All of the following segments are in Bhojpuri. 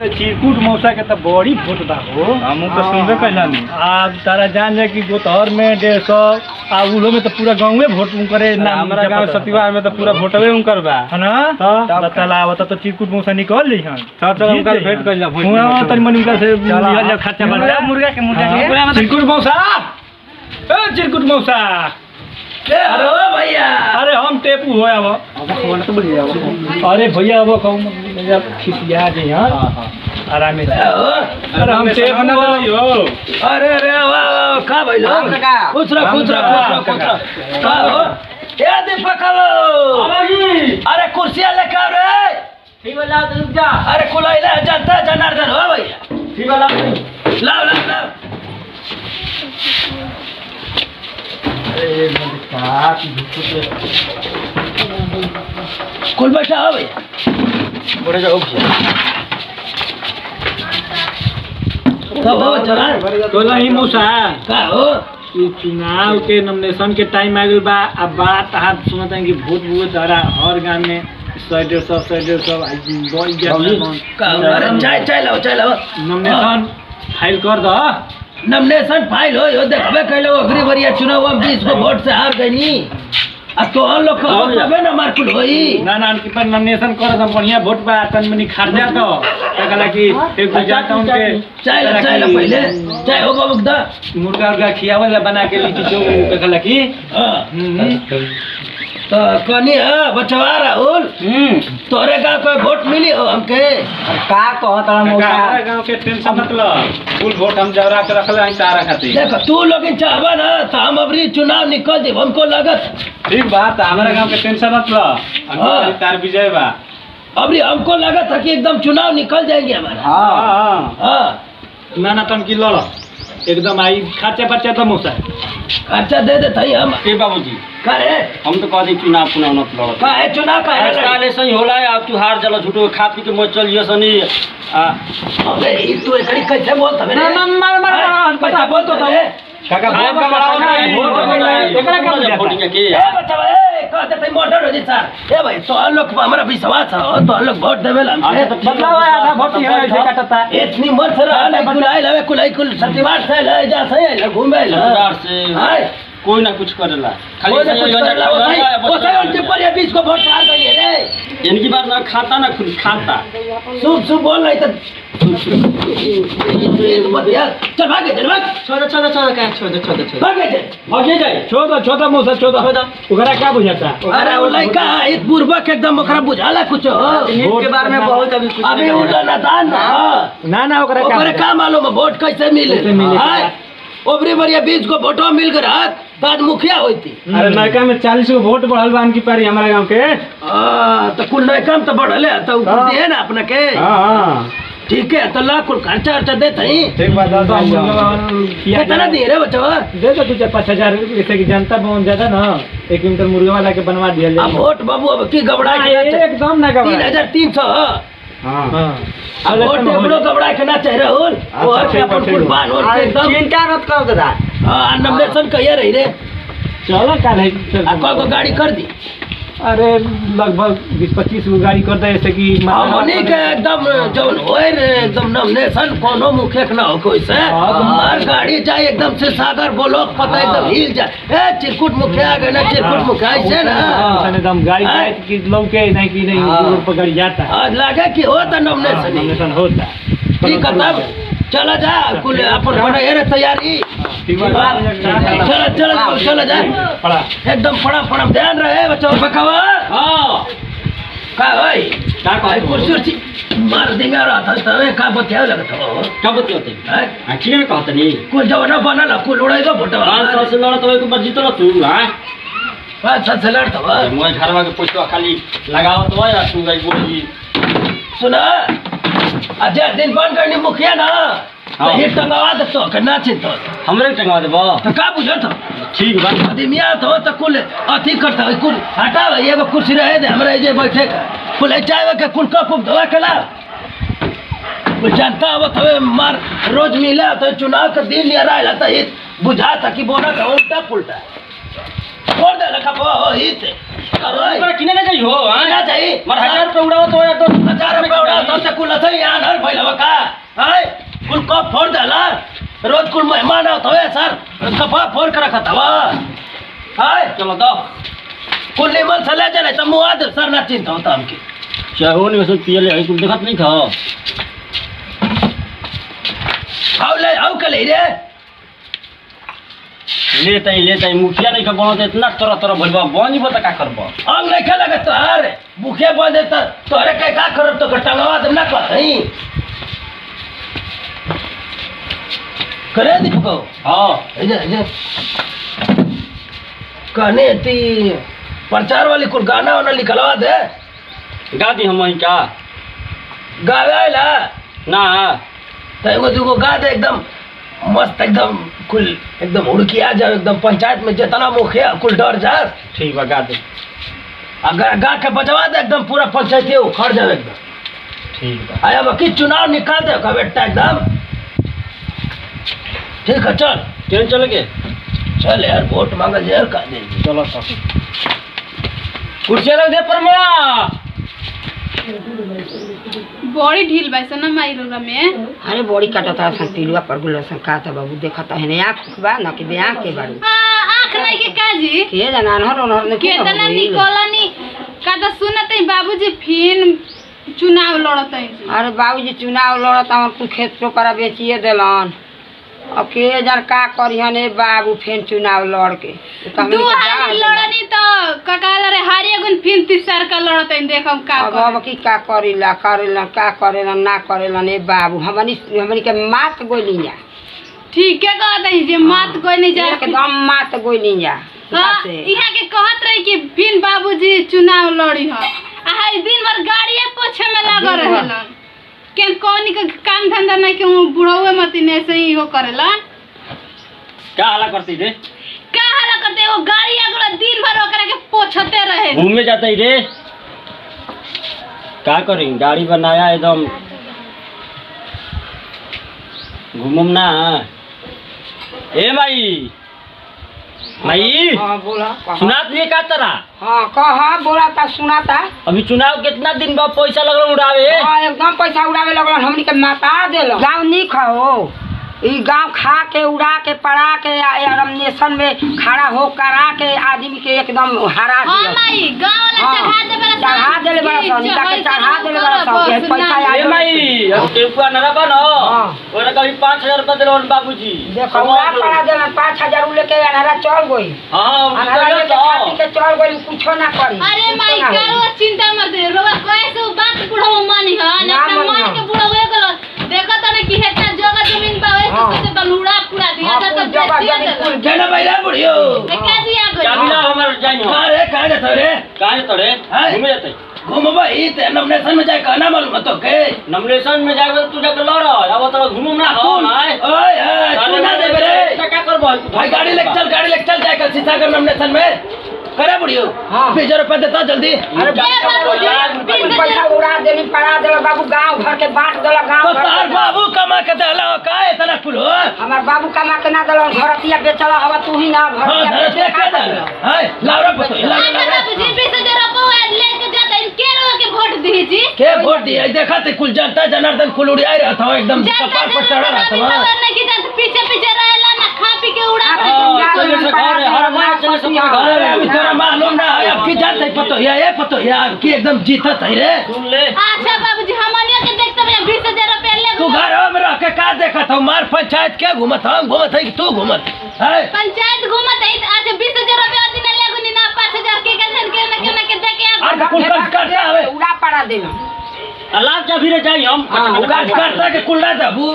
चिरकुट मौसा के तो बड़ी भोट बा हो। हम तो सुनबे कैला नहीं। आप तारा जान जाए कि गोतहर में 150 आ उलो में तो पूरा गाँव में वोट करे ना। हमारा गांव सतीवार में तो पूरा वोटवे उनकर बा है ना। बताला बता तो चिरकुट मौसा निकल जइहन। चल उनकर भेंट कर जा। हुआ तनी मनी उनका से लिया खर्चा बन मुर्गा के चिरकुट मौसा। ए चिरकुट मौसा अरे ओ भैया, अरे हम टेपू हो अब। अरे भैया अब कहूँ खिसिया जे आराम से। अरे हम टेपू हो। अरे अरे वाह का भाई लोग खुश रहो का हो ए दीपक हो। अरे कुर्सियां लेके आओ रे। ठीक वाला तो रुक जा। अरे कुलाई ले जनता जनार्दन हो भैया। ठीक वाला लाओ लाओ लाओ। कुल बैठा हो भैया। बड़े जाओ भैया। कब हो चला तो नहीं मौसा का हो। ये चुनाव के नॉमिनेशन के टाइम आ गइल बा। अब बात आप सुनत हैं कि वोट बुए द्वारा हर गांव में 100-150 बोल का हो। अरे चाय लाओ नॉमिनेशन फाइल कर दो। नॉमिनेशन फाइल हो यो देखबे कैलो अगली बरिया चुनाव में 20 को वोट से हार गईनी। अब तो हम लोग को तबे ना मारकुल होई। ना उनके पर नॉमिनेशन कर दो बढ़िया वोट बा तन मनी खर्चा तो कहला कि एक गुजरात उनके चाय ला पहले चाय हो बाबू दा मुर्गा खियावल बना के लिट्टी चोखा कहला कि तो कनी है बचवा राहुल। तोरे गाँव कोई वोट मिली हो हमके का कहत हमारा गांव के टेंशन मत लो। फुल वोट हम जवरा के रखले हैं तारा खातिर। देखो तू लोग चाहबा ना तो हम अबरी चुनाव निकल देब हमको लागत। ठीक बात हमारा गांव के टेंशन मत लो। हम तार विजय बा अबरी हमको लागत है कि एकदम चुनाव निकल जाएंगे हमारा। हां ना तन की लड़ एकदम आई खर्चा बच्चा तो मौसा खर्चा दे दे थई हम के बाबूजी करे हम तो कहते चुनाव मत लड़ो। का है चुनाव का है साले सही होला अब तू हार जला झूठो खा पी के मत चलियो सनी। अबे ई तू एकड़ी कैसे बोलत है रे। मार कैसे बोलत है काका वोट का एकरा का वोटिंग के ए बच्चा ए कहते थे मोटर हो जी सर। ए भाई तो हम लोग पर हमारा विश्वास है तो हम लोग वोट देवेला हमके। बदलाव आधा वोट ही है ऐसे काटता। इतनी मत रहा ना बुलाए लवे कुलाई कुल सतीवार से ले जा सही ले घूमे ले से हाय कोई ना कुछ करेला खाली वो सही उनके पर ये 20 को वोट हार गई रे। इनकी बात ना खाता ना खुद खाता शुभ बोल रही तो चल भागे चल भाग भागे जाए छोटा मौसा छोटा ओकरा क्या बुझाता। अरे वो लड़का एक पूर्वक एकदम ओकरा बुझाला कुछ वोट के बारे में बहुत अभी उला ना दान ना ओकरा का मालूम है वोट कैसे मिले। ओबरी बरिया 20 को वोटो मिल गए रात बाद मुखिया होती। अरे नयका में 40 को वोट बढ़ल बा की पारी हमारे गांव के। तो कुल नयका में तो बढ़ले तो ऊपर दिए ना अपना के। हां ठीक है तो ला कुल खर्चा देते ही ठीक बात कितना दिए रे बच्चा दे दो तुझे 5000 जैसे कि जनता बहुत ज्यादा ना 1 क्विंटल मुर्गा वाला के बनवा दिया जाए। अब वोट बाबू अब की घबरा के एकदम ना घबरा 3300 हां अब वोट बड़ो घबरा के ना चाह रहल और के अपन कुर्बान और के एकदम चिंता मत कर दादा। हां नॉमिनेशन कहिए रही रे चलो काल है को गाड़ी कर दी। अरे लगभग 20-25 गो गाड़ी कर दे ऐसे कि मनी के एकदम जौन होए रे एकदम नॉमिनेशन कोनो मुखे ना हो कोई से हमार गाड़ी जाए एकदम से सागर बोलो पता एकदम हिल जाए। ए चिरकुट मुखे आ गए ना चिरकुट मुखे ऐसे ना एकदम गाड़ी जाए कि लोग के नहीं कि नहीं रोड पर गाड़ी जाता है। आज लगे कि होता नॉमिनेशन होता ठीक है तब चला जा कुल अपन बना ये तैयारी चला जा एकदम पड़ा ध्यान रहे बच्चों बकवा। का भाई का भाई कुर्सी मार देंगे रहा था तवे का बतिया लगता हो क्या बतियाते हैं ठीक है कहते नहीं कुल जवाना बनल कुल उड़ाएगा फोटो 500 से लड़ा तो एक बार जीतला तू हां 500 से लड़ता हो मोय घरवा के पैसा खाली लगावत हो या तू गई बोली सुना अजय दिन बन करनी मुखिया ना तो हिट टंगवा दे तो करना चिंता हमरे टंगवा देबो तो का बुझो तो ठीक बा आदमिया तो कुल अथी करता है कुल हटावे एगो कुर्सी रहे दे हमरा जे बैठे का कुल चाहे के कुल कप धोवा केला कुल जनता अब हमें मार रोज मिला तो चुनाव के दिन नियर आइला तो बुझा था कि बोना का उल्टा पुल्टा छोड़ दे लखा हो हित अरे किने ना जाई हो हां ना चाहिए मार 1000 रुपया उड़ाओ तो यार 1000 रुपया उड़ा तो से कुल अथई यार हर भइलवा का हाय कुल कप फोड़ देला रोज कुल मेहमान आवत होए सर कपा फोड़ कर रखत हवा हाय चलो दो कुल निमन से ले चले त मुआ दे सर ना चिंता होता हमके चाहो नहीं वैसे पिए ले कुल देखत नहीं खाओ आओ ले आओ कले रे लेता ही मुखिया नहीं का बनत इतना तरह तरह भइलबा बनी बता का करबो अंग नहीं खेला तो अरे भूखे बन देता तो अरे का करब तो टंगवा दे ना कहीं करे दीपको हां इधर कहने ती प्रचार वाली कुल गाना वाना निकलवा दे गा दी हम का गावेला ना तो एगो दूगो गा दे एकदम मस्त एकदम कुल एकदम उड़की आ जाओ एकदम पंचायत में जितना मुखिया कुल डर जाए ठीक बा गा दे अगर गा के बजवा दे एकदम पूरा पंचायत उखड़ जाए एकदम ठीक बा आया बाकी चुनाव निकाल दे का बेटा एकदम ठीक है चल ट्रेन चले के चल यार वोट मांगल यार का दे चलो सब कुर्सी रख दे परमा बड़ी ढील बा ना माई रोला में अरे बड़ी काटता सन तिलुआ पर गुलो सन काता बाबू देखता है ने आँख बा न कि बे आँख के बारू आँख नहीं के काजी के जाना अनहर अनहर ने के केतना निकलनी का तो सुनत है बाबूजी फिन चुनाव लड़त है अरे बाबूजी चुनाव लड़त हमर कुल खेत टोकरा बेचिए देलन अब के जन का करिहन ए बाबू फेन चुनाव लड़ के तो हमनी दू के हाली जान लड़नी तो ककाल रे हारी गुन फिन तीसर का लड़त है देखम का अब की का करेला का करेला ना करेला ए बाबू हमनी के मात गोली जा ठीक है कहत है जे मात कोई नहीं जा एकदम मात गोली जा इहा के कहत रही कि फिन बाबूजी चुनाव लड़ी ह आ दिन भर गाड़िए पोछे में लग रहलन केन कोनी का काम धंधा नहीं के बुढ़ावे मती ने से ही हो करेला क्या हाला करती रे का हाला करते वो गाड़ी अगला दिन भर ओकरा के पोछते रहे घूमने जाता ही रे क्या करें गाड़ी बनाया एकदम घूमम ना ए माई हां बोला सुनात नहीं का तरह हां कहा बोला ता सुनाता अभी चुनाव कितना दिन बाद पैसा लगल उड़ावे हाँ एकदम पैसा उड़ावे लगल हमनी के माता देलो गाँव नहीं खाओ ई गाँव खा के उड़ा के पड़ा के नेशन में खड़ा हो करा के आदमी के एकदम हरा हां दिया माई गांव वाला चढ़ा दे बड़ा चढ़ा देले बड़ा सन निका के चढ़ा देले बड़ा सन के पैसा ए आ माई अब टेपुआ न बनो हां ओरा कभी 5000 रुपया देलन बाबूजी देखो उड़ा पड़ा देलन 5000 लेके अनहरा चल गई हां अनहरा लेके खाती के चल गई कुछो ना करी अरे माई करो चिंता मत दे रोवा कैसे बात बुढ़ो मानी ह ना ना मानी मन के बुढ़ो हो गलो देखो त ने कि हेता जगह जमीन बा वैसे से बलूड़ा पूरा दिया था तो जगह केना बैला बुढ़ियो का जी आ गई चाबी ना हमर जाई हो अरे कहां जात रे काहे तोरे हैं? घूमे जाते घूमबा ई ते नॉमिनेशन में जाए कहना मालूम तो के नॉमिनेशन में जाके तू जाके लड़ अब तो घूमम ना हो नाय ओए तू ना दे रे क्या करबो भाई गाड़ी लेके चल जाएगा सीतागर नॉमिनेशन में करे बुढ़ियो हाँ। 20 रुपया देता जल्दी अरे बाबूजी, पैसा उड़ा देनी पड़ा देला बाबू गांव घर के बांट देला तो गांव तार घर बाबू कमा के देला का इतना कुल हो हमार बाबू कमा के ना देला घरतिया बेचला हवा तू ही ना हां घरतिया धरते के देला हाय लावरा पतो अच्छा बाबूजी 20000 रुपया लेके जाता इनके रो के वोट दीजिए के वोट दिया देखा ते कुल जनता जनार्दन कुल उड़ाई रहा था एकदम कपार पर चढ़ा रहा था पीछे पीछे रहेला ना खा पी के उड़ा अरे अभी तोरा मालूम ना है अब की जानते पतो है पतो है अब की एकदम जीतत है रे सुन ले अच्छा बाबूजी हमनिया के देखते भैया 20000 रुपया ले तू घर में रह के का देखत हो मार पंचायत के घूमत हम घूमत है कि तू घूमत है पंचायत घूमत है अच्छा 20000 रुपया दिन ले गुनी ना 5000 के ना के दे के और कुल करता है उड़ा पड़ा देला अल्लाह क्या भी रे जाई हम काट करता के कुल ना दबू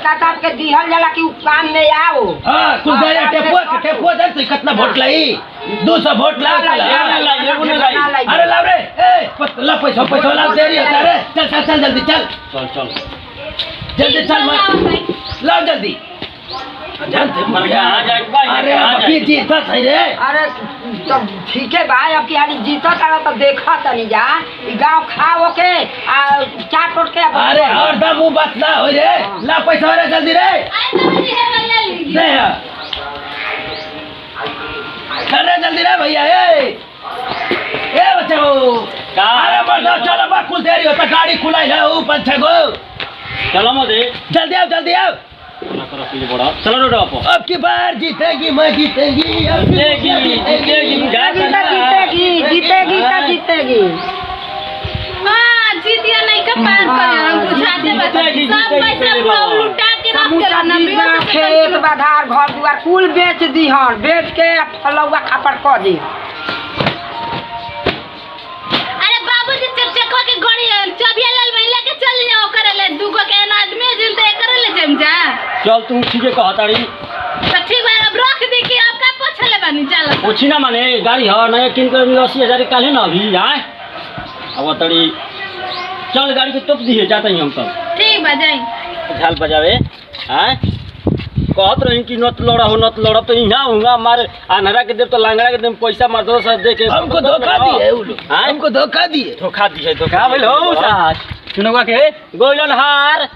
काटा के दिहल जाला कि काम में आओ हां कुल गया टेपुआ दे तू कितना वोट लाई 200 वोट ला अरे लाव रे ए ला पैसा ला दे रही है रे चल जल्दी चल जल्दी चल लाओ जल्दी जानते अरे अभी जीता था रे अरे तो ठीक है भाई अब की हाली जीता तारा तो देखा तनी जा ई गांव खाओ के आ चाट टोट के अरे और दम मुंह बात ना हो रे ला पैसा रे जल्दी रे आई बाबूजी है ले लीजिए दे जल्दी रे भैया ए कैसे हो अरे मर्दा चलो बा कुल देरी होता गाड़ी खुलाई है ऊ 5-6 गो चलो मत जल्दी आओ ना करो पीछे बड़ा चलो रोड आप अब की बार जीतेगी मैं जीतेगी अब की जीतेगी जीतेगी तो जीतेगी। हाँ जीतिया नहीं का पार करे हम बुझाते बता सब पैसा पूरा लुटा के रख के ना बीघा खेत बाधार घर दुआर कुल बेच दीहन बेच के फलौआ खापड़ क दी। अरे बाबूजी चकचकवा के गाड़ी चाबिया लाल महिला के चल जाओ करे ले दुगो के ना आदमी जिनते करे ले जम जा चल तू ठीक है कहताड़ी तो ठीक है अब रख दी कि आपका पोछले बनी चल पूछी ना माने गाड़ी है नया किन कर 80,000 काले ना अभी आए अब तड़ी चल गाड़ी के टोप दिए जाते ही हम सब ठीक बजाई झाल बजावे हैं कहत रही कि नत लड़ा तो यहाँ होगा मार अनहरा के देव तो लांगड़ा के देव पैसा मार दो सब दे के हमको धोखा दिए उ लोग हमको धोखा दिए धोखा भइल हो सास चुनवा के गोइलन हार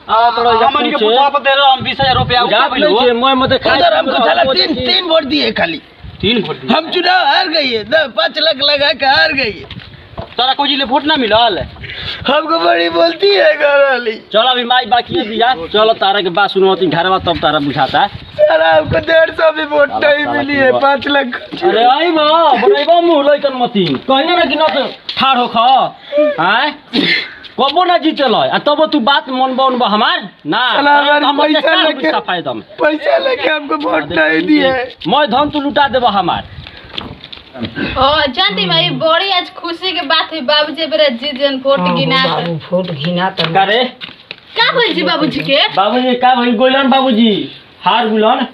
आ तोरो हमन के पुतवा पर दे रहा हम 20,000 रुपया जा भइल हो मैं मत खा उधर हमको साला तीन वोट दिए खाली 3 वोट दिए हम चुनाव हार गई है 5 लाख लगा के हार गई है तोरा कोई ले वोट ना मिलल हमको बड़ी बोलती है घर वाली चल अभी माई बाकी है बिया चलो तारा के बात सुनवती घरवा तब तारा बुझाता साला हमको 150 भी वोट नहीं मिली है 5 लाख अरे आई बा बनैबो मुंह लइकन मती कहिना ना कि न त ठाड़ हो ख हैं कबो ना जीतल आ तब तू बात मन बन हमार ना हम पैसा लेके हमको वोट नहीं दिए मैं धन तू लुटा देबो हमार ओ जानती भाई बड़ी आज खुशी के बात है बाबूजी बेरा जीजन वोट गिना वोट गिना तो करे का बोल जी बाबूजी के बाबूजी का भई गोलन बाबूजी हार गुलन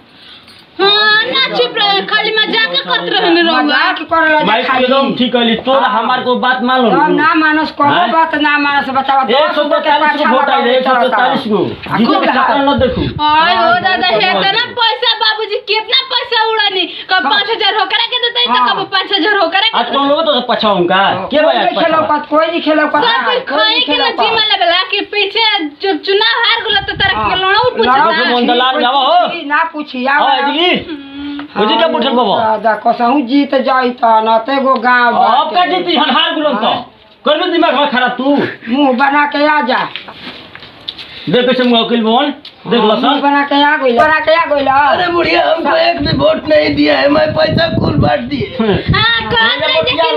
हां ना चुप रह खाली मजाक करत रहने रहुआ मजाक करला भाई एकदम ठीक कहली तोरा हमार को बात मान लो हम ना मानस कोनो बात ना मानस बतावा 143 वोट आई 143 को जीते के सपना न देखू ओए ओ दादा हेतना पैसा बाबूजी कितना पैसा उड़ानी कब 5000 होकरा के देते तो कब 5000 होकरा के आज कौन लोग तो पछाऊं का के भाई आज खेलो पछाऊं का कोई नहीं खेलो का सब खाए के ना जीमा लेबला कि पीछे जब चुनाव हार गेल तो तारा के लड़ाऊ पूछता मंदलाल जावा हो ना पूछी हां आ जी मुझे क्या पूछल बाबा दादा कसहु जीत जाई त नते गो गांव अब का जीती हार गुलन तो करबे दिमाग में खराब तू मुंह बना के आ जा देख कैसे मुवक्किल बोल देख मुंह लसन बना के आ गइल अरे बुढ़िया हमको एक भी वोट नहीं दिया है मैं पैसा कुल बांट दिए हां कहत रहे जे कि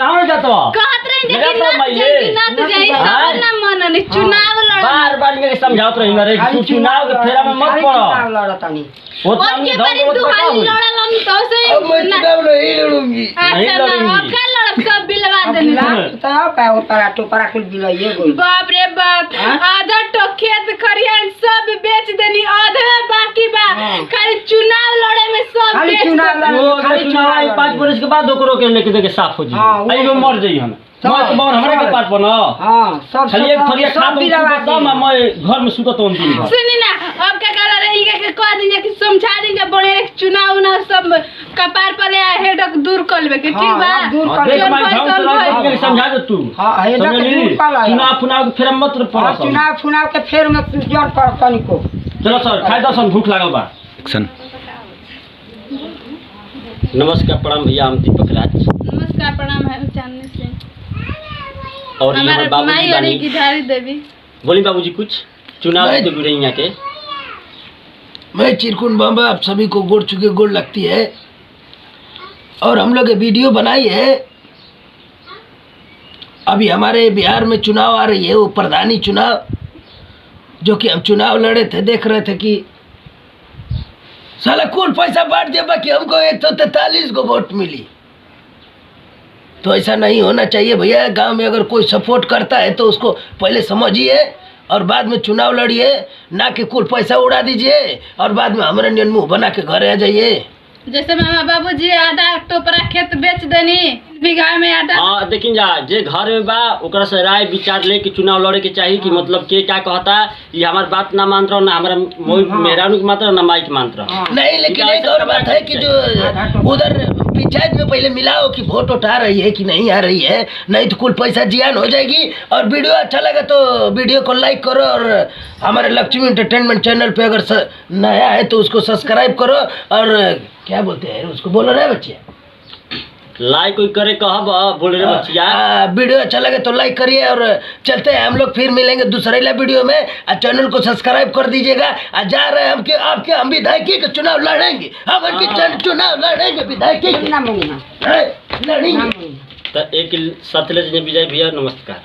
कहां जातो कहत रहे जे कि ना तो जाई सब ना मननी चुनाव लड़ बार बार के समझावत रही रे तू चुनाव के फेरा में मत पड़ लड़तनी वो और के बारे दुहाई लड़लन तो से अब मैं चुनाव नहीं लड़ूंगी अच्छा ना अब का लड़ब सब बिलवा देनी तो पे ऊपर टोपरा कुल बिलइए गइल बाप रे बाप आधा तो खेत खरियान सब बेच देनी आधा बाकी बा खाली चुनाव लड़े में सब खाली बेच चुनाव देनी। वो चुनाव आई 5 बरस के बाद ओकरो के लेके देके साफ हो जी आई वो मर जाई हम मैं तो बार हमरा के पार पना हां सब खाली एक थरिया खा तो तब मैं घर में सुतत हूं दिन भर सुनी ना अब क्या कह रही है कि कह दी कि समझा दी जब बड़े चुनाव ना सब कपार पर हेडक दूर कर लेबे के ठीक बा दूर कर देख भाई ढंग से रह के समझा दे तू हां हेडक दूर कर ला चुनाव फुनाव के फेर मत पड़ा चुनाव फुनाव के फेर में जोर पर तनिको चलो सर खाए दसन भूख लागल बा एक्शन नमस्कार प्रणाम भैया हम दीपक राज नमस्कार प्रणाम है जानने से और ये हमारे हमारे माई बाबूजी और बानी की धारी देवी बोली बाबूजी कुछ चुनाव मैं- तो गुड़े यहाँ के मैं चिरकुट बाबा आप सभी को गोड़ चुके गोड़ लगती है और हम लोग ये वीडियो बनाई है अभी हमारे बिहार में चुनाव आ रही है वो प्रधानी चुनाव जो कि हम चुनाव लड़े थे देख रहे थे कि साला कौन पैसा बांट दिया बाकी हमको 143 को वोट मिली तो ऐसा नहीं होना चाहिए भैया गांव में अगर कोई सपोर्ट करता है तो उसको पहले समझिए और बाद में चुनाव लड़िए ना कि कुल पैसा उड़ा दीजिए और बाद में हमारे नियन मुंह बना के घर आ जाइए जैसे मामा बाबूजी आधा टोपरा खेत बेच देनी बीघा में आधा हाँ देखिन जा जे घर में बा ओकरा से राय विचार ले कि चुनाव लड़े के चाहिए कि मतलब के क्या कहता ये हमार बात ना मान रहा ना हमारा मेहरानू के मात्र ना माई के मान रहा नहीं लेकिन एक और बात है कि जो उधर पंचायत में पहले मिलाओ कि वोट उठा रही है कि नहीं आ रही है नहीं तो कुल पैसा जियान हो जाएगी और वीडियो अच्छा लगा तो वीडियो को लाइक करो और हमारे लक्ष्मी एंटरटेनमेंट चैनल पे अगर नया है तो उसको सब्सक्राइब करो और क्या बोलते हैं उसको बोलो ना बच्चे लाइक कोई करे कहब बोल रे बच्चिया। वीडियो अच्छा लगे तो लाइक करिए और चलते हैं हम लोग, फिर मिलेंगे दूसरे वीडियो में। चैनल को सब्सक्राइब कर दीजिएगा। जा रहे हैं हम विधायकी का चुनाव लड़ेंगे, हम चुनाव लड़ेंगे विधायकी लड़ेंगे। लड़ेंगे। तो एक सतलज ने विजय भैया नमस्कार।